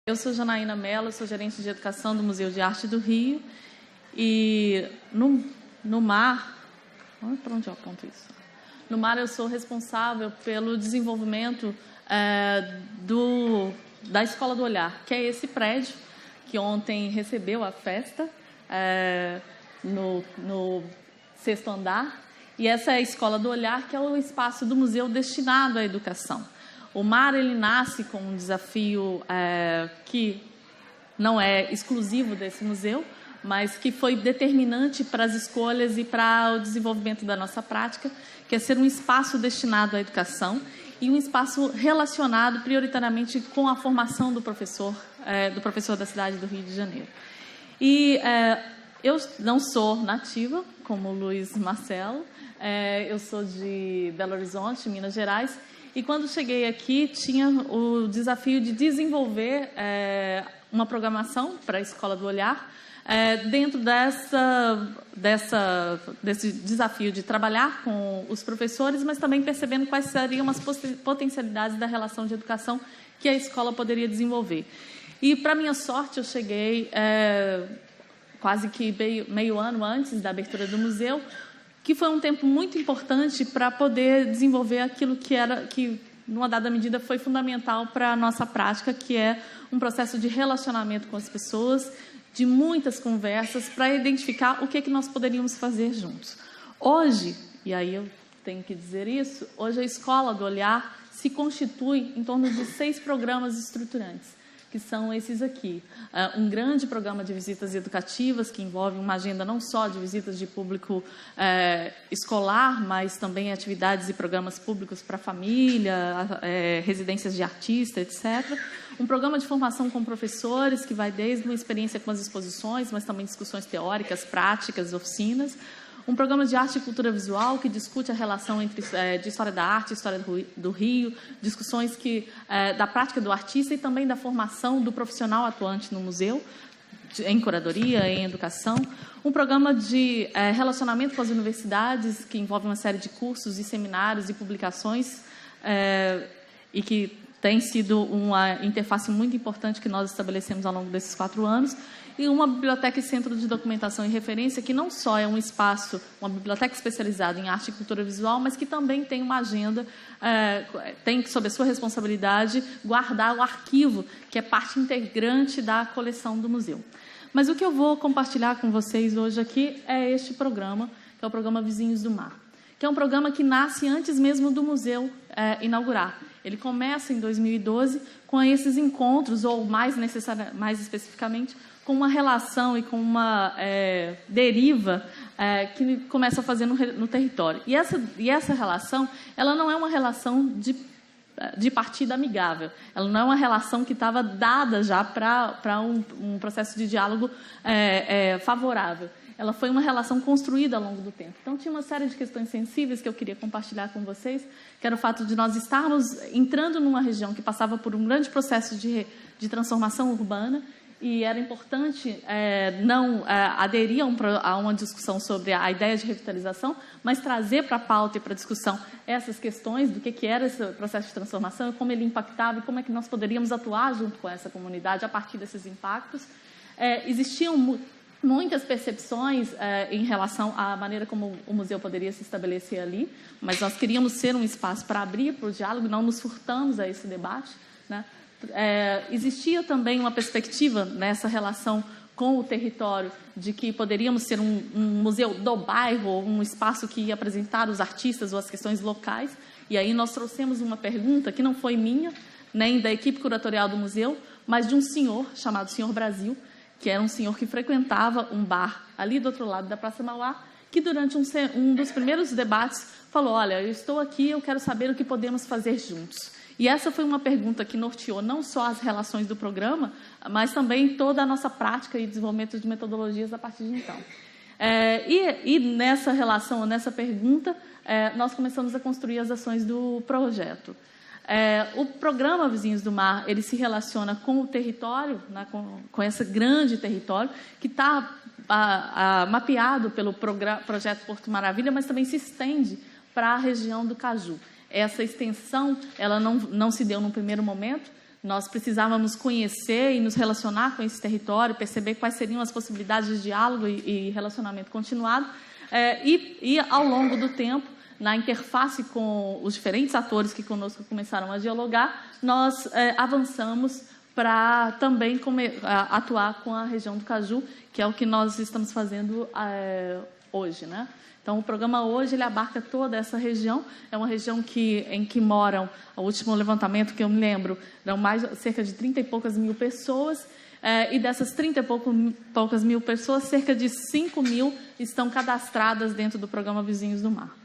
Eu sou Janaína Mello, sou gerente de educação do Museu de Arte do Rio. E no MAR... Para onde eu aponto isso? No MAR, eu sou responsável pelo desenvolvimento da Escola do Olhar, que é esse prédio que ontem recebeu a festa no 6º andar. E essa é a Escola do Olhar, que é o espaço do museu destinado à educação. O MAR, ele nasce com um desafio que não é exclusivo desse museu, mas que foi determinante para as escolhas e para o desenvolvimento da nossa prática, que é ser um espaço destinado à educação e um espaço relacionado prioritariamente com a formação do professor da cidade do Rio de Janeiro. E eu não sou nativa, como o Luiz Marcelo, eu sou de Belo Horizonte, Minas Gerais, e quando cheguei aqui tinha o desafio de desenvolver uma programação para a Escola do Olhar, dentro desse desafio de trabalhar com os professores, mas também percebendo quais seriam as potencialidades da relação de educação que a escola poderia desenvolver. E, para minha sorte, eu cheguei quase que meio ano antes da abertura do museu, que foi um tempo muito importante para poder desenvolver aquilo que, numa dada medida, foi fundamental para a nossa prática, que é um processo de relacionamento com as pessoas, de muitas conversas, para identificar o que nós poderíamos fazer juntos. Hoje, e aí eu tenho que dizer isso, hoje a Escola do Olhar se constitui em torno de 6 programas estruturantes, que são esses aqui. Um grande programa de visitas educativas, que envolve uma agenda não só de visitas de público escolar, mas também atividades e programas públicos para a família, residências de artista, etc. Um programa de formação com professores, que vai desde uma experiência com as exposições, mas também discussões teóricas, práticas, oficinas. Um programa de arte e cultura visual que discute a relação entre de história da arte e história do Rio, discussões da prática do artista e também da formação do profissional atuante no museu, em curadoria, em educação. Um programa de relacionamento com as universidades, que envolve uma série de cursos e seminários e publicações, e que tem sido uma interface muito importante que nós estabelecemos ao longo desses 4 anos. E uma biblioteca e centro de documentação e referência, que não só é um espaço, uma biblioteca especializada em arte e cultura visual, mas que também tem uma agenda, tem sob a sua responsabilidade guardar o arquivo, que é parte integrante da coleção do museu. Mas o que eu vou compartilhar com vocês hoje aqui é este programa, que é o programa Vizinhos do Mar, que é um programa que nasce antes mesmo do museu inaugurar. Ele começa em 2012 com esses encontros, ou mais especificamente, com uma relação e com uma deriva que começa a fazer no território. E essa relação, ela não é uma relação de partida amigável. Ela não é uma relação que estava dada já para um processo de diálogo favorável. Ela foi uma relação construída ao longo do tempo. Então, tinha uma série de questões sensíveis que eu queria compartilhar com vocês, que era o fato de nós estarmos entrando numa região que passava por um grande processo de transformação urbana, e era importante não aderir a uma discussão sobre a ideia de revitalização, mas trazer para a pauta e para a discussão essas questões do que era esse processo de transformação, como ele impactava e como é que nós poderíamos atuar junto com essa comunidade a partir desses impactos. Existiam muitas percepções em relação à maneira como o museu poderia se estabelecer ali, mas nós queríamos ser um espaço para abrir para o diálogo, não nos furtamos a esse debate, né? Existia também uma perspectiva nessa relação com o território de que poderíamos ser um museu do bairro, um espaço que ia apresentar os artistas ou as questões locais. E aí nós trouxemos uma pergunta que não foi minha, nem da equipe curatorial do museu, mas de um senhor chamado Senhor Brasil, que era um senhor que frequentava um bar ali do outro lado da Praça Mauá, que durante um dos primeiros debates falou: olha, eu estou aqui, eu quero saber o que podemos fazer juntos. E essa foi uma pergunta que norteou não só as relações do programa, mas também toda a nossa prática e desenvolvimento de metodologias a partir de então. E nessa relação, nessa pergunta, nós começamos a construir as ações do projeto. O programa Vizinhos do Mar, ele se relaciona com o território, né, com esse grande território, que está mapeado pelo projeto Porto Maravilha, mas também se estende para a região do Caju. Essa extensão, ela não se deu no primeiro momento, Nós precisávamos conhecer e nos relacionar com esse território, perceber quais seriam as possibilidades de diálogo e relacionamento continuado. E, ao longo do tempo, na interface com os diferentes atores que conosco começaram a dialogar, nós avançamos para também atuar com a região do Caju, que é o que nós estamos fazendo hoje, né? Então, o programa hoje ele abarca toda essa região. É uma região em que moram, o último levantamento que eu me lembro, eram cerca de 30 e poucas mil pessoas, e dessas 30 e poucas mil pessoas, cerca de 5 mil estão cadastradas dentro do programa Vizinhos do Mar.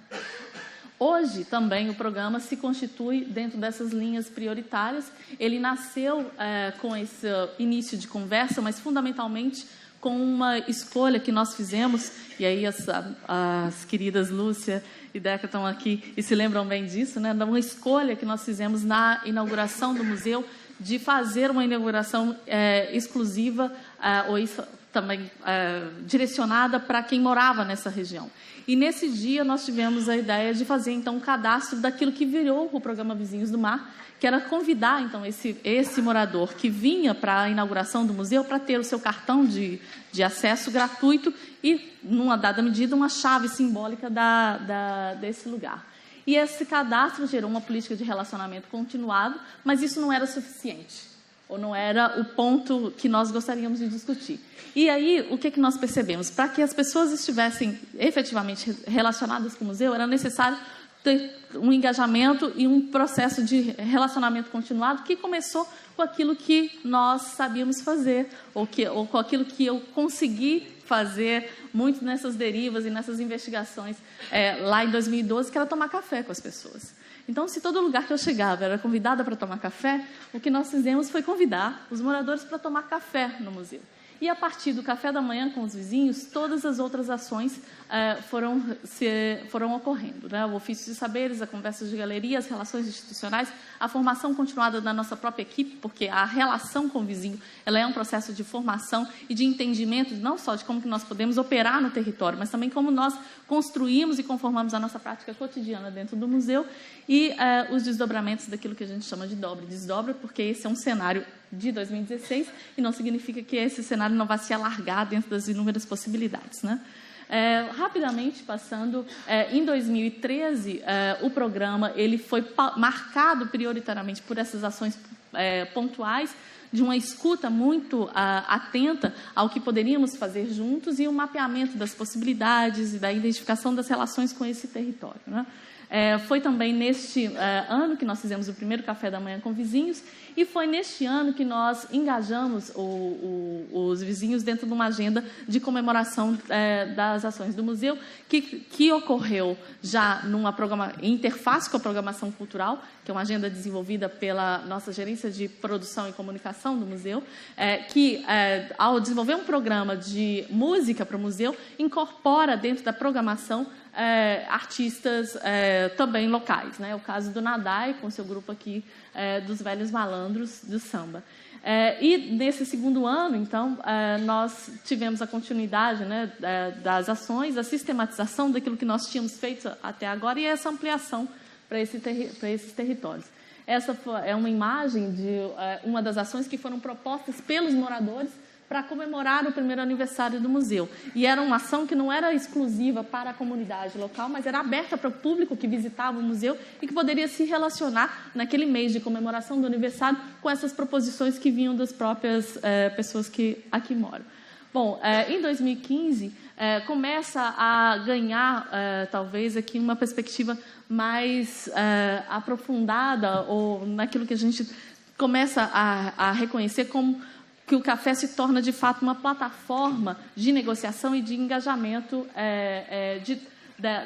Hoje, também, o programa se constitui dentro dessas linhas prioritárias. Ele nasceu com esse início de conversa, mas, fundamentalmente, com uma escolha que nós fizemos, e aí as queridas Lúcia e Deca estão aqui e se lembram bem disso, né? Uma escolha que nós fizemos na inauguração do museu, de fazer uma inauguração exclusiva, ou também direcionada para quem morava nessa região. E nesse dia nós tivemos a ideia de fazer então um cadastro daquilo que virou o programa Vizinhos do Mar, que era convidar então esse morador que vinha para a inauguração do museu para ter o seu cartão de acesso gratuito e, numa dada medida, uma chave simbólica desse lugar. E esse cadastro gerou uma política de relacionamento continuado, mas isso não era suficiente, ou não era o ponto que nós gostaríamos de discutir. E aí, o que nós percebemos? Para que as pessoas estivessem efetivamente relacionadas com o museu, era necessário ter um engajamento e um processo de relacionamento continuado que começou com aquilo que nós sabíamos fazer, ou com aquilo que eu consegui fazer muito nessas derivas e nessas investigações lá em 2012, que era tomar café com as pessoas. Então, se todo lugar que eu chegava era convidada para tomar café, o que nós fizemos foi convidar os moradores para tomar café no museu. E, a partir do café da manhã com os vizinhos, todas as outras ações foram ocorrendo, né? O ofício de saberes, a conversa de galeria, as relações institucionais, a formação continuada da nossa própria equipe, porque a relação com o vizinho ela é um processo de formação e de entendimento, não só de como que nós podemos operar no território, mas também como nós construímos e conformamos a nossa prática cotidiana dentro do museu, e os desdobramentos daquilo que a gente chama de dobra e desdobra, porque esse é um cenário de 2016 e não significa que esse cenário não vai se alargar dentro das inúmeras possibilidades, né? Rapidamente, passando, em 2013, o programa ele foi marcado prioritariamente por essas ações pontuais, de uma escuta muito atenta ao que poderíamos fazer juntos e o mapeamento das possibilidades e da identificação das relações com esse território, né? Foi também neste ano que nós fizemos o primeiro café da manhã com vizinhos, e foi neste ano que nós engajamos os vizinhos dentro de uma agenda de comemoração das ações do museu, que ocorreu já numa interface com a programação cultural, que é uma agenda desenvolvida pela nossa gerência de produção e comunicação do museu, que, ao desenvolver um programa de música para o museu, incorpora dentro da programação artistas também locais, né? O caso do Nadai, com seu grupo aqui dos Velhos Malandros do Samba. E nesse segundo ano, então, nós tivemos a continuidade, né, das ações, a sistematização daquilo que nós tínhamos feito até agora e essa ampliação para esses territórios. Essa é uma imagem de uma das ações que foram propostas pelos moradores para comemorar o primeiro aniversário do museu. E era uma ação que não era exclusiva para a comunidade local, mas era aberta para o público que visitava o museu e que poderia se relacionar naquele mês de comemoração do aniversário com essas proposições que vinham das próprias pessoas que aqui moram. Bom, em 2015, começa a ganhar, talvez, aqui uma perspectiva mais aprofundada, ou naquilo que a gente começa a reconhecer como que o café se torna, de fato, uma plataforma de negociação e de engajamento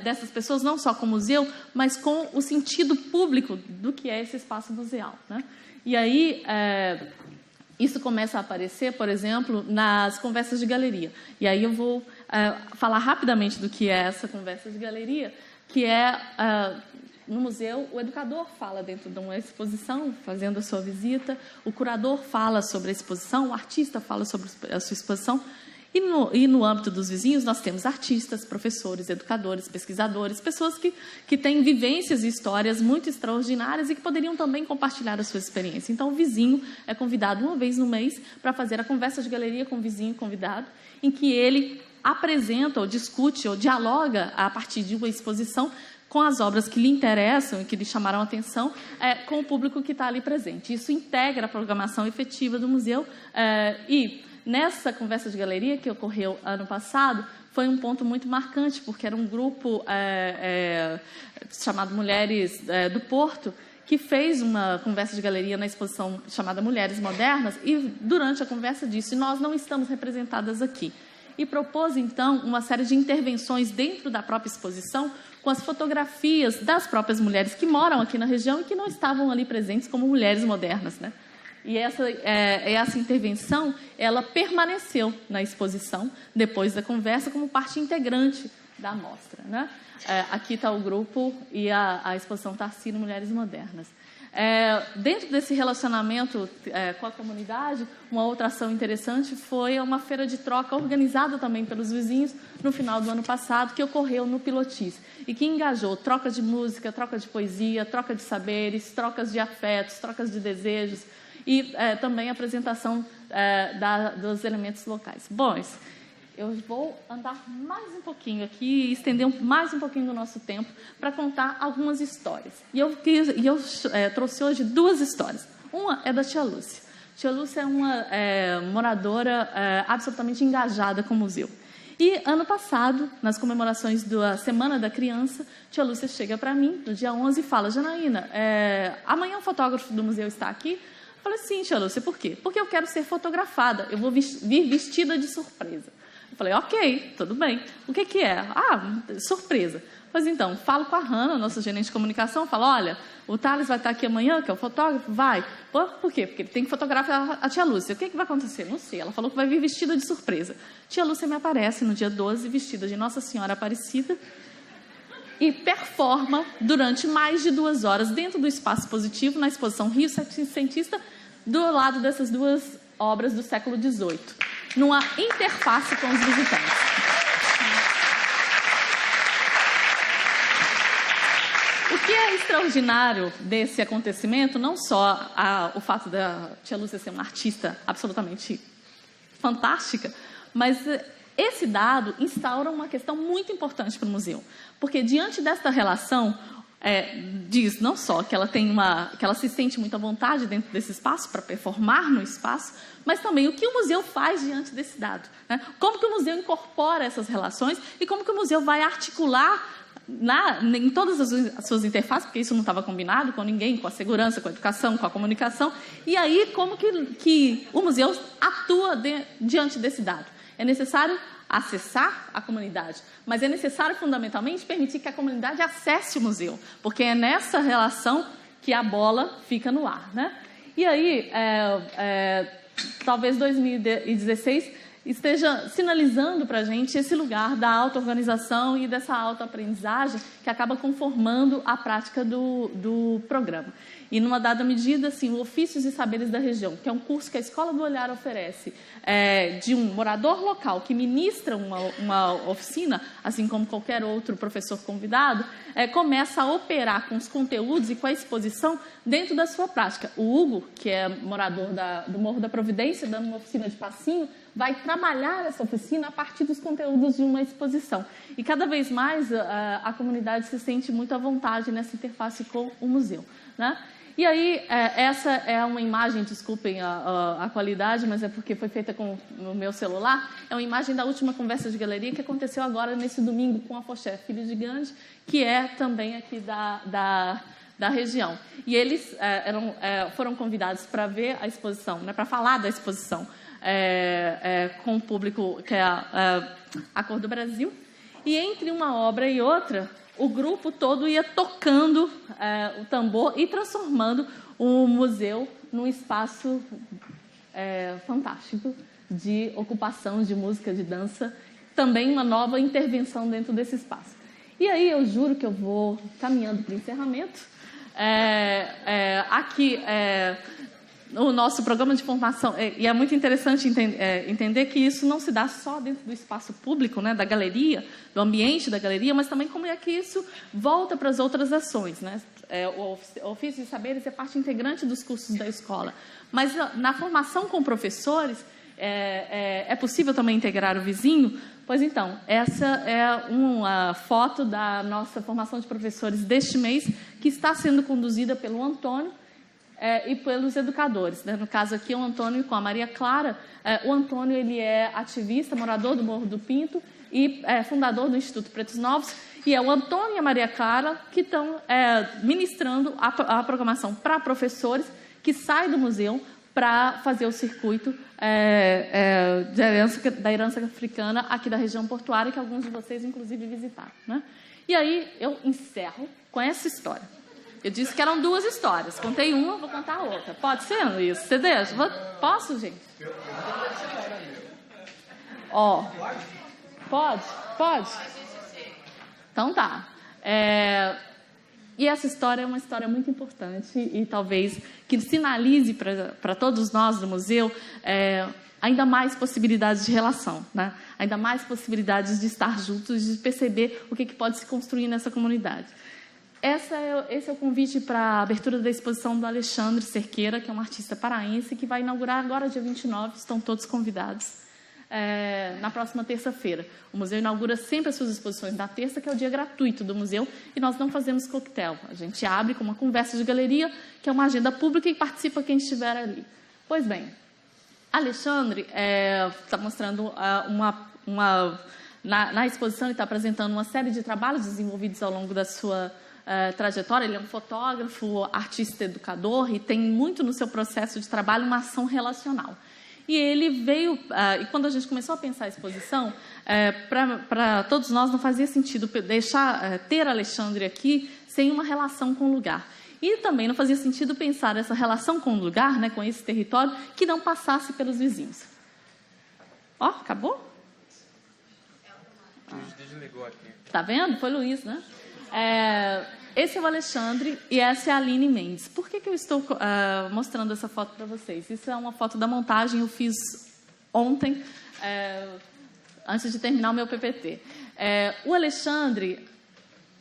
dessas pessoas, não só com o museu, mas com o sentido público do que é esse espaço museal, né? E aí, isso começa a aparecer, por exemplo, nas conversas de galeria. E aí eu vou falar rapidamente do que é essa conversa de galeria, que é... No museu, o educador fala dentro de uma exposição, fazendo a sua visita, o curador fala sobre a exposição, o artista fala sobre a sua exposição, E no âmbito dos vizinhos, nós temos artistas, professores, educadores, pesquisadores, pessoas que têm vivências e histórias muito extraordinárias e que poderiam também compartilhar a sua experiência. Então, o vizinho é convidado uma vez no mês para fazer a conversa de galeria com o vizinho convidado, em que ele apresenta, ou discute, ou dialoga a partir de uma exposição com as obras que lhe interessam e que lhe chamaram a atenção, com o público que está ali presente. Isso integra a programação efetiva do museu e nessa conversa de galeria que ocorreu ano passado, foi um ponto muito marcante, porque era um grupo chamado Mulheres do Porto, que fez uma conversa de galeria na exposição chamada Mulheres Modernas, e durante a conversa disse: nós não estamos representadas aqui. E propôs, então, uma série de intervenções dentro da própria exposição, com as fotografias das próprias mulheres que moram aqui na região e que não estavam ali presentes como mulheres modernas, né? E essa intervenção, ela permaneceu na exposição, depois da conversa, como parte integrante da mostra, né? Aqui está o grupo e a exposição Tarsino Mulheres Modernas. Dentro desse relacionamento com a comunidade, uma outra ação interessante foi uma feira de troca organizada também pelos vizinhos no final do ano passado, que ocorreu no Pilotis, e que engajou troca de música, troca de poesia, troca de saberes, trocas de afetos, trocas de desejos, e também a apresentação dos elementos locais. Bom, eu vou andar mais um pouquinho aqui e estender mais um pouquinho do nosso tempo para contar algumas histórias. E eu trouxe hoje duas histórias. Uma é da tia Lúcia. Tia Lúcia é uma moradora absolutamente engajada com o museu. E ano passado, nas comemorações da Semana da Criança, tia Lúcia chega para mim, no dia 11, e fala: Janaína, amanhã o fotógrafo do museu está aqui? Eu falei: sim, tia Lúcia, por quê? Porque eu quero ser fotografada, eu vou vir vestida de surpresa. Eu falei: ok, tudo bem. O que é? Surpresa. Pois então, falo com a Hanna, nossa gerente de comunicação, falo: olha, o Thales vai estar aqui amanhã, que é o fotógrafo? Vai. Por quê? Porque ele tem que fotografar a tia Lúcia. O que vai acontecer? Não sei. Ela falou que vai vir vestida de surpresa. Tia Lúcia me aparece no dia 12, vestida de Nossa Senhora Aparecida, e performa durante mais de 2 horas dentro do Espaço Positivo, na exposição Rio Setecentista, do lado dessas duas obras do século XVIII, numa interface com os visitantes. O que é extraordinário desse acontecimento, não só o fato da tia Lúcia ser uma artista absolutamente fantástica, mas esse dado instaura uma questão muito importante para o museu, porque diante desta relação, diz não só que ela se sente muito à vontade dentro desse espaço para performar no espaço, mas também o que o museu faz diante desse dado, né? Como que o museu incorpora essas relações e como que o museu vai articular em todas as suas interfaces, porque isso não estava combinado com ninguém, com a segurança, com a educação, com a comunicação, e aí como que o museu atua diante desse dado. É necessário acessar a comunidade, mas é necessário, fundamentalmente, permitir que a comunidade acesse o museu, porque é nessa relação que a bola fica no ar, né? E aí, talvez 2016 esteja sinalizando para a gente esse lugar da auto-organização e dessa auto-aprendizagem que acaba conformando a prática do programa. E, numa dada medida, assim, o Ofícios e Saberes da Região, que é um curso que a Escola do Olhar oferece, de um morador local que ministra uma oficina, assim como qualquer outro professor convidado, começa a operar com os conteúdos e com a exposição dentro da sua prática. O Hugo, que é morador do Morro da Providência, dando uma oficina de passinho, vai trabalhar essa oficina a partir dos conteúdos de uma exposição. E cada vez mais a comunidade se sente muito à vontade nessa interface com o museu, né? E aí, essa é uma imagem, desculpem a qualidade, mas é porque foi feita com o meu celular, é uma imagem da última conversa de galeria que aconteceu agora, nesse domingo, com a Foché Filho de Gandhi, que é também aqui da região. E eles foram convidados para ver a exposição, né, para falar da exposição, com o público, que é a Cor do Brasil. E entre uma obra e outra, o grupo todo ia tocando o tambor e transformando o museu num espaço fantástico de ocupação, de música, de dança, também uma nova intervenção dentro desse espaço. E aí eu juro que eu vou caminhando para o encerramento. Aqui o nosso programa de formação, e é muito interessante entender que isso não se dá só dentro do espaço público, né, da galeria, do ambiente da galeria, mas também como é que isso volta para as outras ações, né? O ofício de saberes é parte integrante dos cursos da escola, mas na formação com professores é possível também integrar o vizinho. Pois então, essa é uma foto da nossa formação de professores deste mês, que está sendo conduzida pelo Antônio e pelos educadores, né? No caso aqui, o Antônio com a Maria Clara. O Antônio, ele é ativista, morador do Morro do Pinto e fundador do Instituto Pretos Novos, e é o Antônio e a Maria Clara que estão ministrando a programação para professores que saem do museu para fazer o circuito da herança africana aqui da região portuária, que alguns de vocês, inclusive, visitaram, né? E aí eu encerro com essa história. Eu disse que eram 2 histórias. Contei uma, vou contar a outra. Pode ser, Luiz? Você deixa? Posso, gente? Ó. Pode? Pode? Então tá. E essa história é uma história muito importante e talvez que sinalize para todos nós do museu ainda mais possibilidades de relação, né? Ainda mais possibilidades de estar juntos, de perceber o que pode se construir nessa comunidade. Esse é o convite para a abertura da exposição do Alexandre Cerqueira, que é um artista paraense, que vai inaugurar agora, dia 29, estão todos convidados, na próxima terça-feira. O museu inaugura sempre as suas exposições na terça, que é o dia gratuito do museu, e nós não fazemos coquetel. A gente abre com uma conversa de galeria, que é uma agenda pública, e participa quem estiver ali. Pois bem, Alexandre está mostrando na exposição, ele está apresentando uma série de trabalhos desenvolvidos ao longo da sua trajetória. Ele é um fotógrafo, artista educador e tem muito no seu processo de trabalho uma ação relacional. E ele veio, e quando a gente começou a pensar a exposição, para todos nós não fazia sentido ter Alexandre aqui sem uma relação com o lugar. E também não fazia sentido pensar essa relação com o lugar, né, com esse território, que não passasse pelos vizinhos. Ó, acabou? Desligou aqui. Tá vendo? Foi Luiz, né? Esse é o Alexandre e essa é a Aline Mendes. Por que eu estou mostrando essa foto para vocês? Isso é uma foto da montagem, eu fiz ontem, antes de terminar o meu PPT. O Alexandre,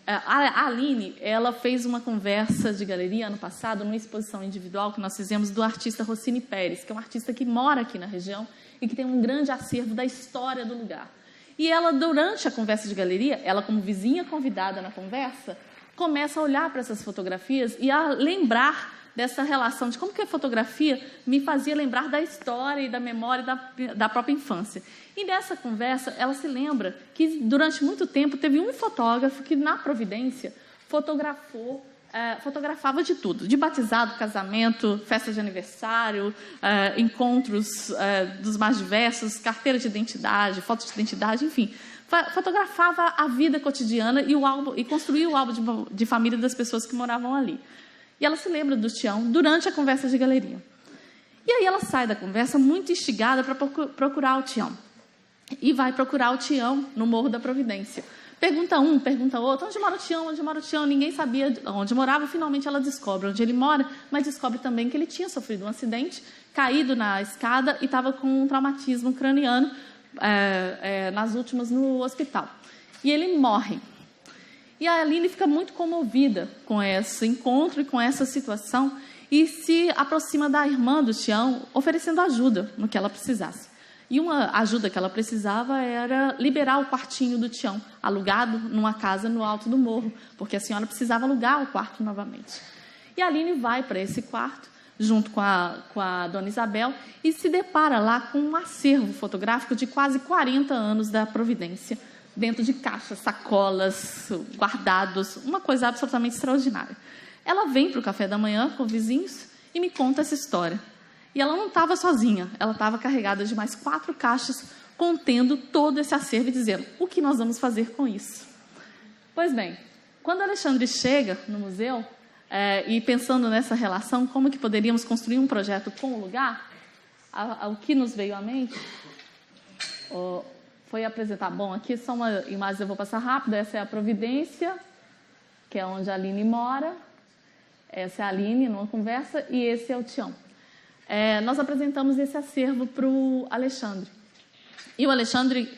a Aline, ela fez uma conversa de galeria ano passado, numa exposição individual que nós fizemos do artista Rossini Pérez, que é um artista que mora aqui na região e que tem um grande acervo da história do lugar. E ela, durante a conversa de galeria, ela como vizinha convidada na conversa, começa a olhar para essas fotografias e a lembrar dessa relação, de como que a fotografia me fazia lembrar da história e da memória da própria infância. E nessa conversa, ela se lembra que, durante muito tempo, teve um fotógrafo que, na Providência, fotografava de tudo, de batizado, casamento, festa de aniversário, encontros dos mais diversos, carteira de identidade, fotos de identidade, enfim. Fotografava a vida cotidiana e construía o álbum de família das pessoas que moravam ali. E ela se lembra do Tião durante a conversa de galeria. E aí ela sai da conversa muito instigada para procurar o Tião. E vai procurar o Tião no Morro da Providência. Pergunta um, pergunta outro, onde mora o Tião? Onde mora o Tião? Ninguém sabia onde morava. Finalmente ela descobre onde ele mora, mas descobre também que ele tinha sofrido um acidente, caído na escada e estava com um traumatismo craniano nas últimas no hospital. E ele morre. E a Aline fica muito comovida com esse encontro e com essa situação e se aproxima da irmã do Tião, oferecendo ajuda no que ela precisasse. E uma ajuda que ela precisava era liberar o quartinho do Tião, alugado numa casa no alto do morro, porque a senhora precisava alugar o quarto novamente. E a Aline vai para esse quarto, junto com a dona Isabel, e se depara lá com um acervo fotográfico de quase 40 anos da Providência, dentro de caixas, sacolas, guardados, uma coisa absolutamente extraordinária. Ela vem para o café da manhã com vizinhos e me conta essa história. E ela não estava sozinha, ela estava carregada de mais 4 caixas contendo todo esse acervo e dizendo, o que nós vamos fazer com isso? Pois bem, quando Alexandre chega no museu, e pensando nessa relação, como que poderíamos construir um projeto com o lugar, o que nos veio à mente foi apresentar, bom, aqui são imagens, eu vou passar rápido, essa é a Providência, que é onde a Aline mora, essa é a Aline numa conversa, e esse é o Tião. nós apresentamos esse acervo para o Alexandre. E o Alexandre,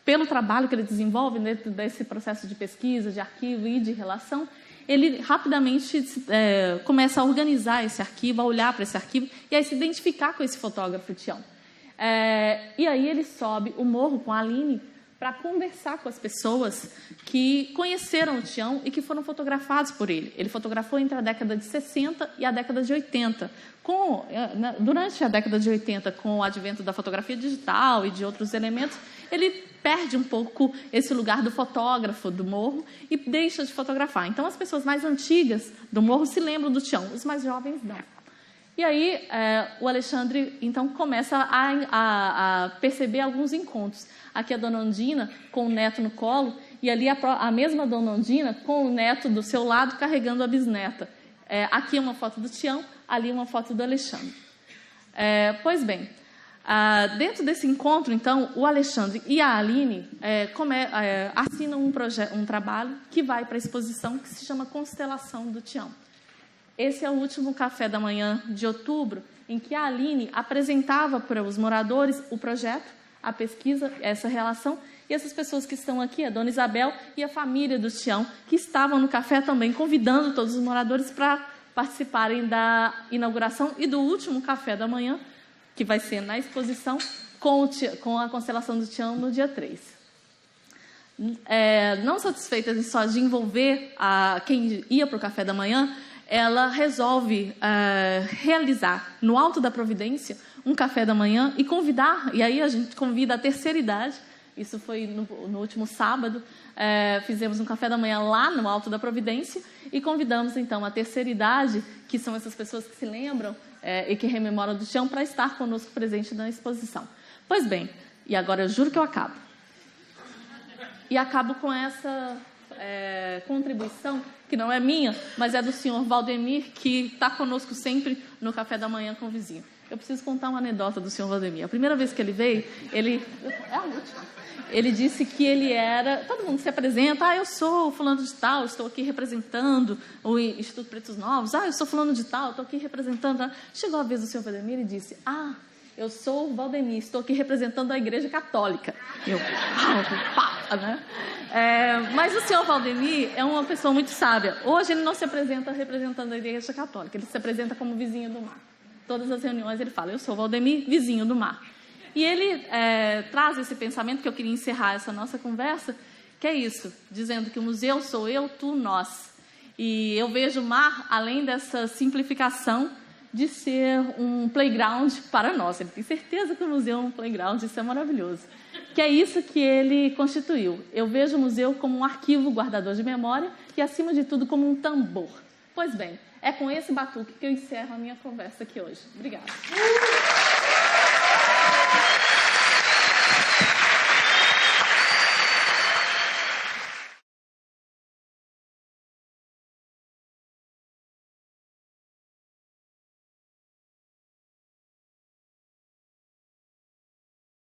pelo trabalho que ele desenvolve dentro desse processo de pesquisa, de arquivo e de relação, ele rapidamente começa a organizar esse arquivo, a olhar para esse arquivo e a se identificar com esse fotógrafo Tião. E aí ele sobe o morro com a Aline para conversar com as pessoas que conheceram o Tião e que foram fotografados por ele. Ele fotografou entre a década de 60 e a década de 80. Durante a década de 80, com o advento da fotografia digital e de outros elementos, ele perde um pouco esse lugar do fotógrafo do morro e deixa de fotografar. Então, as pessoas mais antigas do morro se lembram do Tião, os mais jovens não. E aí, o Alexandre, então, começa a perceber alguns encontros. Aqui a Dona Ondina, com o neto no colo, e ali a mesma Dona Ondina, com o neto do seu lado, carregando a bisneta. Aqui uma foto do Tião, ali uma foto do Alexandre. Pois bem, dentro desse encontro, então, o Alexandre e a Aline assinam um trabalho que vai para a exposição, que se chama Constelação do Tião. Esse é o último café da manhã de outubro, em que a Aline apresentava para os moradores o projeto, a pesquisa, essa relação, e essas pessoas que estão aqui, a Dona Isabel e a família do Tião, que estavam no café também, convidando todos os moradores para participarem da inauguração e do último café da manhã, que vai ser na exposição, com a constelação do Tião no dia 3. Não satisfeita só de envolver quem ia para o café da manhã, ela resolve realizar no Alto da Providência um café da manhã e convidar, e aí a gente convida a terceira idade, isso foi no último sábado, fizemos um café da manhã lá no Alto da Providência e convidamos então a terceira idade, que são essas pessoas que se lembram e que rememoram do Tião, para estar conosco presente na exposição. Pois bem, e agora eu juro que eu acabo. E acabo com essa contribuição, que não é minha, mas é do senhor Valdemir, que está conosco sempre no café da manhã com o vizinho. Eu preciso contar uma anedota do senhor Valdemir. A primeira vez que ele veio, ele disse que ele era... Todo mundo se apresenta, eu sou fulano de tal, estou aqui representando o Instituto Pretos Novos, eu sou fulano de tal, estou aqui representando... Chegou a vez do senhor Valdemir e disse, eu sou o Valdemir, estou aqui representando a Igreja Católica. Né? Mas o senhor Valdemir é uma pessoa muito sábia. Hoje ele não se apresenta representando a Igreja Católica, ele se apresenta como vizinho do mar. Todas as reuniões ele fala, eu sou o Valdemir, vizinho do mar. E ele traz esse pensamento, que eu queria encerrar essa nossa conversa, que é isso, dizendo que o museu sou eu, tu, nós. E eu vejo o mar, além dessa simplificação, de ser um playground para nós. Ele tem certeza que o museu é um playground, isso é maravilhoso. Que é isso que ele constituiu. Eu vejo o museu como um arquivo guardador de memória e, acima de tudo, como um tambor. Pois bem, é com esse batuque que eu encerro a minha conversa aqui hoje. Obrigada.